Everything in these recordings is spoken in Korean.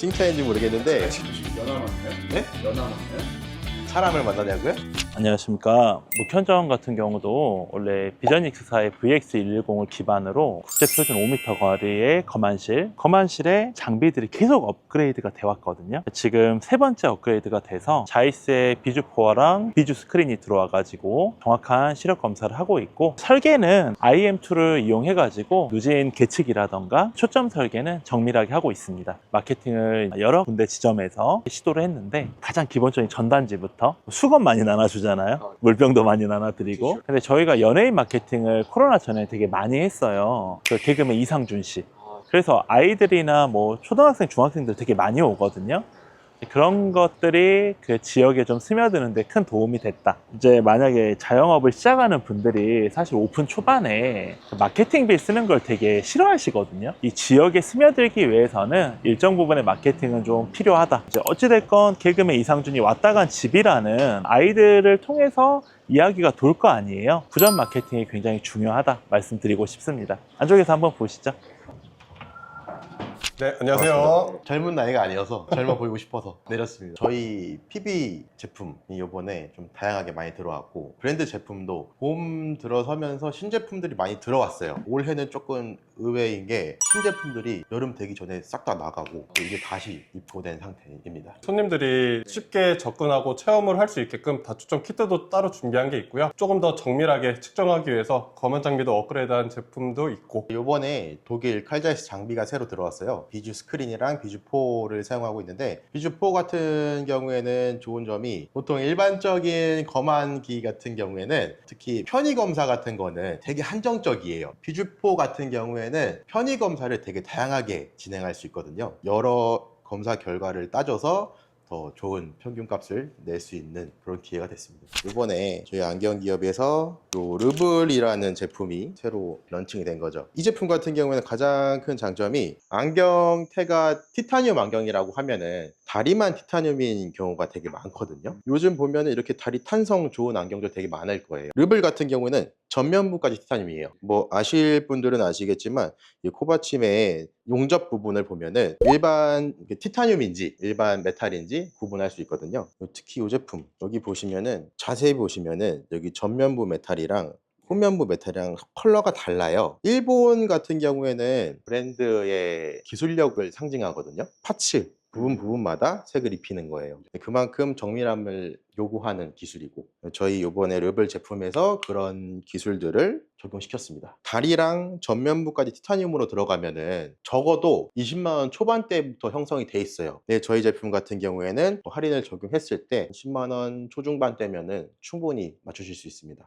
칭찬인지 모르겠는데 연하 맞나요? 네? 연하 맞나요? 사람을 만나냐고요? 안녕하십니까. 목현정 같은 경우도 원래 비전익스사의 VX110을 기반으로 국제표준 5m 거리의 거만실에 장비들이 계속 업그레이드가 돼 왔거든요. 지금 세 번째 업그레이드가 돼서 자이스의 비주포어랑 비주 스크린이 들어와가지고 정확한 시력 검사를 하고 있고, 설계는 IM2를 이용해가지고 누진 계측이라던가 초점 설계는 정밀하게 하고 있습니다. 마케팅을 여러 군데 지점에서 시도를 했는데, 가장 기본적인 전단지부터 수건 많이 나눠주잖아요. 물병도 많이 나눠드리고. 근데 저희가 연예인 마케팅을 코로나 전에 되게 많이 했어요. 그 개그맨 이상준 씨. 그래서 아이들이나 뭐 초등학생, 중학생들 되게 많이 오거든요. 그런 것들이 그 지역에 좀 스며드는데 큰 도움이 됐다. 이제 만약에 자영업을 시작하는 분들이 사실 오픈 초반에 마케팅비 쓰는 걸 되게 싫어하시거든요. 이 지역에 스며들기 위해서는 일정 부분의 마케팅은 좀 필요하다. 이제 어찌됐건 개그맨 이상준이 왔다 간 집이라는 아이들을 통해서 이야기가 돌 거 아니에요. 구전 마케팅이 굉장히 중요하다 말씀드리고 싶습니다. 안쪽에서 한번 보시죠. 네, 안녕하세요. 젊은 나이가 아니어서 젊어 보이고 싶어서 내렸습니다. 저희 PB 제품이 이번에 좀 다양하게 많이 들어왔고, 브랜드 제품도 봄 들어서면서 신제품들이 많이 들어왔어요. 올해는 조금 의외인 게 신제품들이 여름 되기 전에 싹 다 나가고 이게 다시 입고된 상태입니다. 손님들이 쉽게 접근하고 체험을 할 수 있게끔 다초점 키트도 따로 준비한 게 있고요. 조금 더 정밀하게 측정하기 위해서 검은 장비도 업그레이드한 제품도 있고, 이번에 독일 칼자이스 장비가 새로 들어왔어요. 비주 스크린이랑 비주4를 사용하고 있는데, 비주4 같은 경우에는 좋은 점이, 보통 일반적인 검안기 같은 경우에는 특히 편의 검사 같은 거는 되게 한정적이에요. 비주4 같은 경우에는 편의 검사를 되게 다양하게 진행할 수 있거든요. 여러 검사 결과를 따져서 더 좋은 평균값을 낼 수 있는 그런 기회가 됐습니다. 이번에 저희 안경 기업에서 또 르블이라는 제품이 새로 런칭이 된 거죠. 이 제품 같은 경우에는 가장 큰 장점이, 안경테가 티타늄 안경이라고 하면은 다리만 티타늄인 경우가 되게 많거든요. 요즘 보면은 이렇게 다리 탄성 좋은 안경들 되게 많을 거예요. 르블 같은 경우는 전면부까지 티타늄이에요. 뭐 아실 분들은 아시겠지만 이 코받침의 용접 부분을 보면은 일반 티타늄인지 일반 메탈인지 구분할 수 있거든요. 특히 이 제품 여기 보시면은, 자세히 보시면은 여기 전면부 메탈이랑 후면부 메탈이랑 컬러가 달라요. 일본 같은 경우에는 브랜드의 기술력을 상징하거든요. 파츠 부분마다 색을 입히는 거예요. 그만큼 정밀함을 요구하는 기술이고, 저희 이번에 르블 제품에서 그런 기술들을 적용시켰습니다. 다리랑 전면부까지 티타늄으로 들어가면은 적어도 20만 원 초반대부터 형성이 돼 있어요. 네, 저희 제품 같은 경우에는 할인을 적용했을 때 10만 원 초중반대면은 충분히 맞추실 수 있습니다.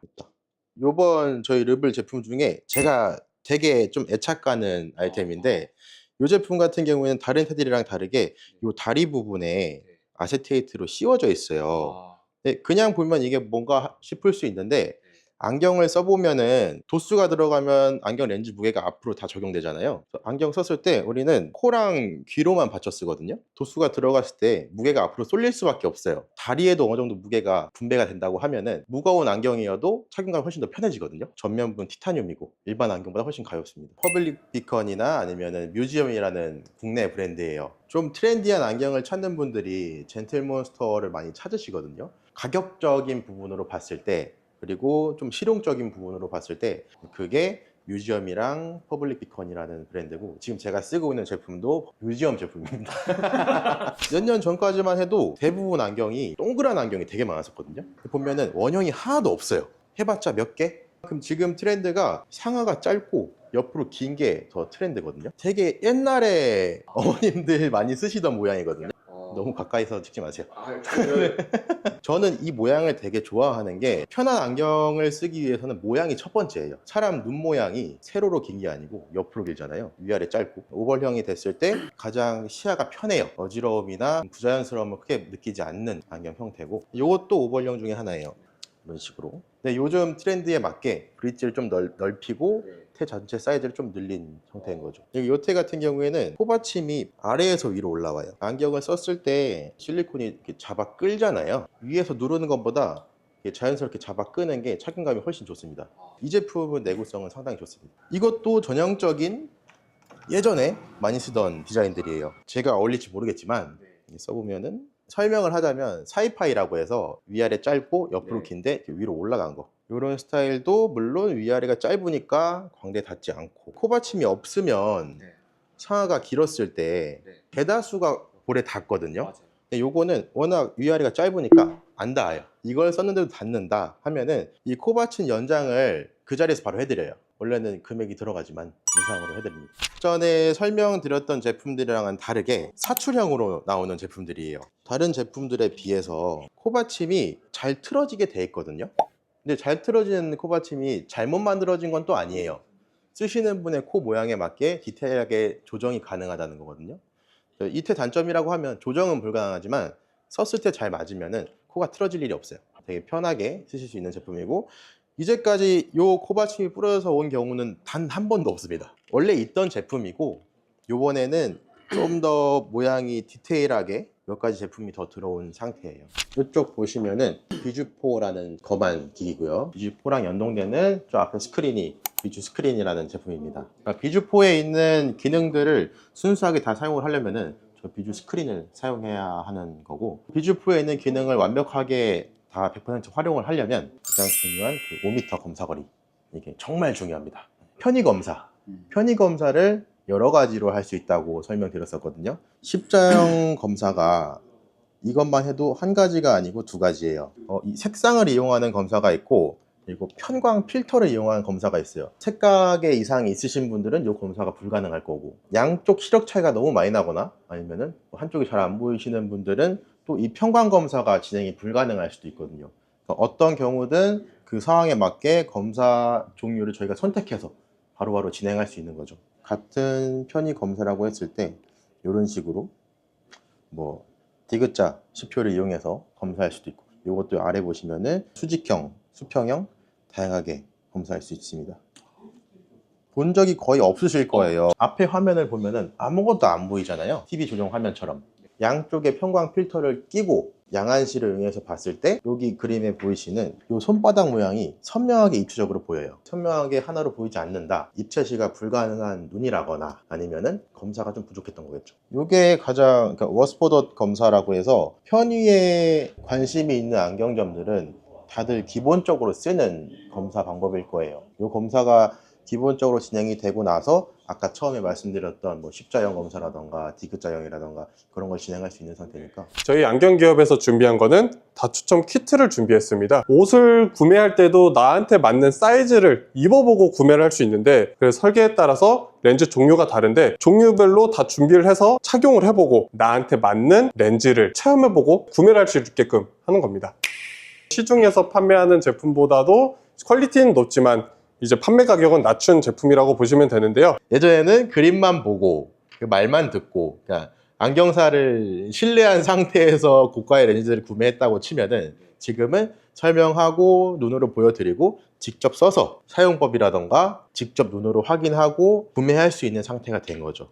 요번 저희 르블 제품 중에 제가 되게 좀 애착 가는 아이템인데, 이 제품 같은 경우에는 다른 테들이랑 다르게 요 다리 부분에 아세테이트로 씌워져 있어요. 네, 그냥 보면 이게 뭔가 싶을 수 있는데, 안경을 써보면은 도수가 들어가면 안경 렌즈 무게가 앞으로 다 적용되잖아요. 안경 썼을 때 우리는 코랑 귀로만 받쳐 쓰거든요. 도수가 들어갔을 때 무게가 앞으로 쏠릴 수밖에 없어요. 다리에도 어느 정도 무게가 분배가 된다고 하면은 무거운 안경이어도 착용감이 훨씬 더 편해지거든요. 전면부는 티타늄이고 일반 안경보다 훨씬 가볍습니다. 퍼블릭 비컨이나 아니면은 뮤지엄이라는 국내 브랜드예요. 좀 트렌디한 안경을 찾는 분들이 젠틀몬스터를 많이 찾으시거든요. 가격적인 부분으로 봤을 때, 그리고 좀 실용적인 부분으로 봤을 때 그게 뮤지엄이랑 퍼블릭 비컨이라는 브랜드고, 지금 제가 쓰고 있는 제품도 뮤지엄 제품입니다. 몇 년 전까지만 해도 대부분 안경이 동그란 안경이 되게 많았었거든요. 보면은 원형이 하나도 없어요. 해봤자 몇 개? 그럼 지금 트렌드가 상하가 짧고 옆으로 긴 게 더 트렌드거든요. 되게 옛날에 어머님들 많이 쓰시던 모양이거든요. 너무 가까이서 찍지 마세요. 저는 이 모양을 되게 좋아하는 게, 편한 안경을 쓰기 위해서는 모양이 첫 번째예요. 사람 눈 모양이 세로로 긴 게 아니고 옆으로 길잖아요. 위아래 짧고. 오벌형이 됐을 때 가장 시야가 편해요. 어지러움이나 부자연스러움을 크게 느끼지 않는 안경 형태고, 이것도 오벌형 중에 하나예요. 이런 식으로. 근데 요즘 트렌드에 맞게 브릿지를 좀 넓히고 테 전체 사이즈를 좀 늘린 형태인 거죠. 여기 요테 같은 경우에는 코받침이 아래에서 위로 올라와요. 안경을 썼을 때 실리콘이 이렇게 잡아 끌잖아요. 위에서 누르는 것보다 자연스럽게 잡아 끄는 게 착용감이 훨씬 좋습니다. 이 제품은 내구성은 상당히 좋습니다. 이것도 전형적인 예전에 많이 쓰던 디자인들이에요. 제가 어울릴지 모르겠지만 써보면은 설명을 하자면 사이파이라고 해서 위아래 짧고 옆으로 긴데 이렇게 위로 올라간 거, 이런 스타일도 물론 위아래가 짧으니까 광대에 닿지 않고, 코받침이 없으면 상하가 길었을 때 대다수가 볼에 닿거든요. 근데 요거는 워낙 위아래가 짧으니까 안 닿아요. 이걸 썼는데도 닿는다 하면은 이 코받침 연장을 그 자리에서 바로 해드려요. 원래는 금액이 들어가지만 무상으로 해드립니다. 전에 설명드렸던 제품들이랑은 다르게 사출형으로 나오는 제품들이에요. 다른 제품들에 비해서 코받침이 잘 틀어지게 돼 있거든요. 근데 잘 틀어지는 코받침이 잘못 만들어진 건 또 아니에요. 쓰시는 분의 코 모양에 맞게 디테일하게 조정이 가능하다는 거거든요. 이때 단점이라고 하면 조정은 불가능하지만 썼을 때 잘 맞으면은 코가 틀어질 일이 없어요. 되게 편하게 쓰실 수 있는 제품이고, 이제까지 요 코받침이 부러져서 온 경우는 단 한 번도 없습니다. 원래 있던 제품이고 요번에는 좀 더 모양이 디테일하게 몇 가지 제품이 더 들어온 상태예요. 이쪽 보시면은 비주포라는 거만 기기고요. 비주포랑 연동되는 저 앞에 스크린이 비주 스크린이라는 제품입니다. 그러니까 비주포에 있는 기능들을 순수하게 다 사용을 하려면은 저 비주 스크린을 사용해야 하는 거고, 비주포에 있는 기능을 완벽하게 다 100% 활용을 하려면 가장 중요한 그 5m 검사거리, 이게 정말 중요합니다. 편의 검사를 여러 가지로 할 수 있다고 설명드렸었거든요. 십자형 검사가 이것만 해도 한 가지가 아니고 두 가지예요. 이 색상을 이용하는 검사가 있고, 그리고 편광 필터를 이용하는 검사가 있어요. 색각의 이상이 있으신 분들은 이 검사가 불가능할 거고, 양쪽 시력 차이가 너무 많이 나거나 아니면은 한쪽이 잘 안 보이시는 분들은 또 이 편광 검사가 진행이 불가능할 수도 있거든요. 그러니까 어떤 경우든 그 상황에 맞게 검사 종류를 저희가 선택해서 바로바로 진행할 수 있는 거죠. 같은 편의 검사라고 했을 때 이런 식으로 뭐 디귿자 시표를 이용해서 검사할 수도 있고, 이것도 아래 보시면은 수직형, 수평형 다양하게 검사할 수 있습니다. 본 적이 거의 없으실 거예요. 앞에 화면을 보면은 아무것도 안 보이잖아요. TV 조정 화면처럼. 양쪽에 편광 필터를 끼고 양안시를 이용해서 봤을 때 여기 그림에 보이시는 이 손바닥 모양이 선명하게 입체적으로 보여요. 선명하게 하나로 보이지 않는다, 입체시가 불가능한 눈이라거나 아니면은 검사가 좀 부족했던 거겠죠. 이게 가장 워스포덧 검사라고 해서 편의에 관심이 있는 안경점들은 다들 기본적으로 쓰는 검사 방법일 거예요. 이 검사가 기본적으로 진행이 되고 나서 아까 처음에 말씀드렸던 뭐 십자형 검사라던가 디귿자형이라던가 그런 걸 진행할 수 있는 상태니까. 저희 안경기업에서 준비한 거는 다추첨 키트를 준비했습니다. 옷을 구매할 때도 나한테 맞는 사이즈를 입어보고 구매를 할 수 있는데, 그래서 설계에 따라서 렌즈 종류가 다른데 종류별로 다 준비를 해서 착용을 해보고 나한테 맞는 렌즈를 체험해보고 구매를 할 수 있게끔 하는 겁니다. 시중에서 판매하는 제품보다도 퀄리티는 높지만 이제 판매 가격은 낮춘 제품이라고 보시면 되는데요. 예전에는 그림만 보고 그 말만 듣고 그냥 안경사를 신뢰한 상태에서 고가의 렌즈를 구매했다고 치면은, 지금은 설명하고 눈으로 보여드리고 직접 써서 사용법이라던가 직접 눈으로 확인하고 구매할 수 있는 상태가 된 거죠.